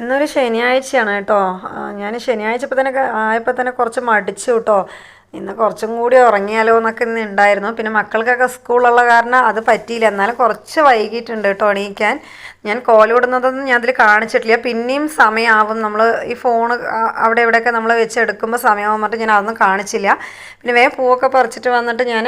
ഇന്നൊരു ശനിയാഴ്ചയാണ് കേട്ടോ. ഞാൻ ശനിയാഴ്ച ആയപ്പോൾ തന്നെ കുറച്ച് മടിച്ചു കേട്ടോ. ഇന്ന് കുറച്ചും കൂടി ഉറങ്ങിയാലോ എന്നൊക്കെ ഇന്ന് ഉണ്ടായിരുന്നു. പിന്നെ മക്കൾക്കൊക്കെ സ്കൂളുള്ള കാരണം അത് പറ്റിയില്ല. എന്നാലും കുറച്ച് വൈകിട്ടുണ്ട് കേട്ടോ എണീക്കാൻ. ഞാൻ കോലമിടുന്നതൊന്നും ഞാൻ അതിൽ കാണിച്ചിട്ടില്ല. പിന്നെയും സമയമാവും. നമ്മൾ ഈ ഫോണ് അവിടെ ഇവിടെയൊക്കെ നമ്മൾ വെച്ചെടുക്കുമ്പോൾ സമയമാകും പറഞ്ഞിട്ട് ഞാൻ അതൊന്നും കാണിച്ചില്ല. പിന്നെ വേഗം പൂവൊക്കെ പറിച്ചിട്ട് വന്നിട്ട് ഞാൻ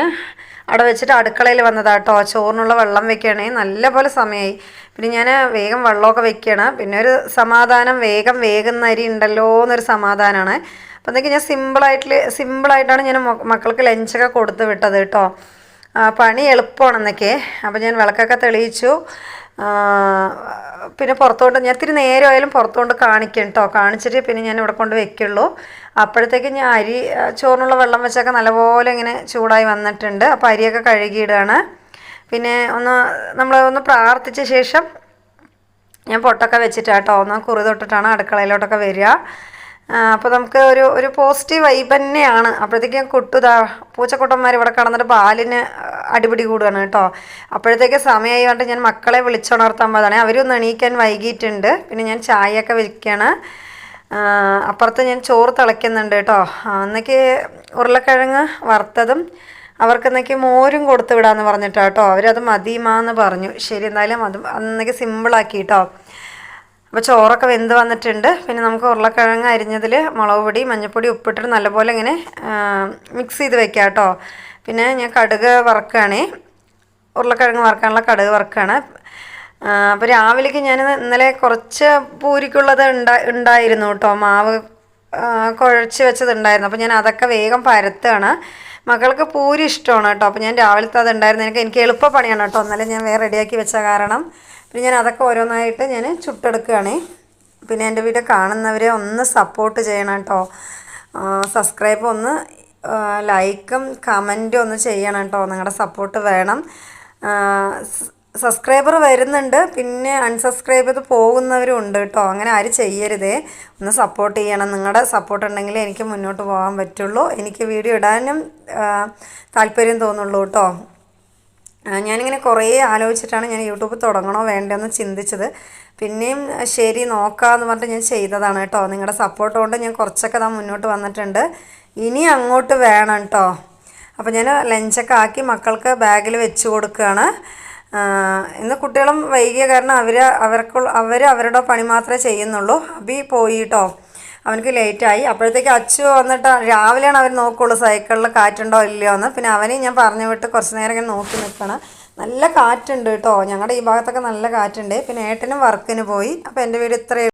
അവിടെ വെച്ചിട്ട് അടുക്കളയിൽ വന്നതാട്ടോ. ചോറിനുള്ള വെള്ളം വെക്കുകയാണേ നല്ല പോലെ സമയമായി. പിന്നെ ഞാൻ വേഗം വെള്ളമൊക്കെ വെക്കുകയാണ്. പിന്നെ ഒരു സമാധാനം, വേഗം വേഗുന്ന അരി ഉണ്ടല്ലോ എന്നൊരു സമാധാനമാണ്. അപ്പോൾ എന്തൊക്കെ ഞാൻ സിമ്പിളായിട്ടാണ് ഞാൻ മക്കൾക്ക് ലഞ്ചൊക്കെ കൊടുത്ത് വിട്ടത് കേട്ടോ. പണി എളുപ്പമാണെന്നൊക്കെ. അപ്പോൾ ഞാൻ വിളക്കൊക്കെ തെളിയിച്ചു. പിന്നെ പുറത്തോട്ട് ഞാൻ ഇത്തിരി നേരമായാലും പുറത്തോട്ട് കാണിക്കും കേട്ടോ. കാണിച്ചിട്ട് പിന്നെ ഞാൻ ഇവിടെ കൊണ്ട് വെക്കുള്ളൂ. അപ്പോഴത്തേക്ക് ഞാൻ ചോറിനുള്ള വെള്ളം വെച്ചൊക്കെ നല്ലപോലെ ഇങ്ങനെ ചൂടായി വന്നിട്ടുണ്ട്. അപ്പോൾ അരിയൊക്കെ കഴുകിയിടുകയാണ്. പിന്നെ നമ്മൾ പ്രാർത്ഥിച്ച ശേഷം ഞാൻ പൊട്ടൊക്കെ വെച്ചിട്ടാട്ടോ കുറി തൊട്ടിട്ടാണ് അടുക്കളയിലോട്ടൊക്കെ വരിക. അപ്പോൾ നമുക്ക് ഒരു പോസിറ്റീവ് വൈബ് തന്നെയാണ്. അപ്പോഴത്തേക്ക് ഞാൻ പൂച്ചക്കുട്ടന്മാർ ഇവിടെ കിടന്നിട്ട് പാലിന് അടിപിടി കൂടുകയാണ് കേട്ടോ. അപ്പോഴത്തേക്ക് സമയമായി പറഞ്ഞിട്ട് ഞാൻ മക്കളെ വിളിച്ചുണർത്താൻ പോയതാണ്. അവരൊന്ന് എണീക്കാൻ വൈകിയിട്ടുണ്ട്. പിന്നെ ഞാൻ ചായയൊക്കെ വെക്കുകയാണ്. അപ്പുറത്ത് ഞാൻ ചോറ് തിളയ്ക്കുന്നുണ്ട് കേട്ടോ. അന്നേക്ക് ഉരുളക്കിഴങ്ങ് വറുത്തതും അവർക്കെന്നേക്ക് മോരും കൊടുത്ത് വിടാമെന്ന് പറഞ്ഞിട്ടാണ് കേട്ടോ. അവരത് മതിമാന്ന് പറഞ്ഞു. ശരി, എന്തായാലും അന്നേക്ക് സിമ്പിളാക്കി കേട്ടോ. അപ്പോൾ ചോറൊക്കെ വെന്ത് വന്നിട്ടുണ്ട്. പിന്നെ നമുക്ക് ഉരുളക്കിഴങ്ങ് അരിഞ്ഞതിൽ മുളക് പൊടി, മഞ്ഞൾപ്പൊടി, ഉപ്പിട്ടിട്ട് നല്ലപോലെ ഇങ്ങനെ മിക്സ് ചെയ്ത് വെക്കാം കേട്ടോ. പിന്നെ ഞാൻ കടുക് വറുക്കുകയാണേ. ഉരുളക്കിഴങ്ങ് വറുക്കാനുള്ള കടുക് വറുക്കുകയാണ്. അപ്പോൾ രാവിലേക്ക് ഞാൻ ഇന്നലെ കുറച്ച് പൂരിക്കുള്ളത് ഉണ്ടായിരുന്നു കേട്ടോ. മാവ് കുഴച്ച് വെച്ചതുണ്ടായിരുന്നു. അപ്പോൾ ഞാൻ അതൊക്കെ വേഗം പരത്തുകയാണ്. മക്കൾക്ക് പൂരി ഇഷ്ടമാണ് കേട്ടോ. അപ്പോൾ ഞാൻ രാവിലത്തെ അത് ഉണ്ടായിരുന്നു. എനിക്ക് എളുപ്പ പണിയാണ് കേട്ടോ. ഇന്നലെ ഞാൻ വേറെ റെഡിയാക്കി വെച്ച കാരണം പിന്നെ ഞാൻ അതൊക്കെ ഓരോന്നായിട്ട് ഞാൻ ചുട്ടെടുക്കുകയാണ്. പിന്നെ എൻ്റെ വീഡിയോ കാണുന്നവരെ ഒന്ന് സപ്പോർട്ട് ചെയ്യണം കേട്ടോ. സബ്സ്ക്രൈബ് ഒന്ന് ലൈക്കും കമൻറ്റും ഒന്ന് ചെയ്യണം കേട്ടോ. നിങ്ങളുടെ സപ്പോർട്ട് വേണം. സബ്സ്ക്രൈബർ വരുന്നുണ്ട്, പിന്നെ അൺസബ്സ്ക്രൈബ് ചെയ്ത് പോകുന്നവരും ഉണ്ട് കേട്ടോ. അങ്ങനെ ആരും ചെയ്യരുതേ. ഒന്ന് സപ്പോർട്ട് ചെയ്യണം. നിങ്ങളുടെ സപ്പോർട്ട് ഉണ്ടെങ്കിലേ എനിക്ക് മുന്നോട്ട് പോകാൻ പറ്റുള്ളൂ. എനിക്ക് വീഡിയോ ഇടാനും താല്പര്യം തോന്നുള്ളൂ കേട്ടോ. ഞാനിങ്ങനെ കുറേ ആലോചിച്ചിട്ടാണ് ഞാൻ യൂട്യൂബ് തുടങ്ങണോ വേണ്ടെന്ന് ചിന്തിച്ചത്. പിന്നെയും ശരി നോക്കാമെന്ന് പറഞ്ഞിട്ട് ഞാൻ ചെയ്തതാണ് കേട്ടോ. നിങ്ങളുടെ സപ്പോർട്ട് കൊണ്ട് ഞാൻ കുറച്ചൊക്കെ മുന്നോട്ട് വന്നിട്ടുണ്ട്. ഇനി അങ്ങോട്ട് വേണം കേട്ടോ. അപ്പോൾ ഞാൻ ലഞ്ചൊക്കെ ആക്കി മക്കൾക്ക് ബാഗിൽ വെച്ച് കൊടുക്കുകയാണ്. ഇന്ന് കുട്ടികളും വൈകിയ കാരണം അവർ അവരുടെ പണി മാത്രമേ ചെയ്യുന്നുള്ളൂ. അബി പോയി കേട്ടോ. അവനക്ക് ലേറ്റായി. അപ്പോഴത്തേക്ക് അച്ചു വന്നിട്ട് രാവിലെയാണ് അവർ നോക്കുള്ളൂ സൈക്കിളിൽ കാറ്റുണ്ടോ ഇല്ലയോ എന്ന്. പിന്നെ അവനെയും ഞാൻ പറഞ്ഞു വിട്ട് കുറച്ച് നേരം ഇങ്ങനെ നോക്കി നിൽക്കണം. നല്ല കാറ്റുണ്ട് കേട്ടോ. ഞങ്ങളുടെ ഈ ഭാഗത്തൊക്കെ നല്ല കാറ്റുണ്ട്. പിന്നെ ഏട്ടനും വർക്കിന് പോയി. അപ്പോൾ എൻ്റെ വീട് ഇത്രയും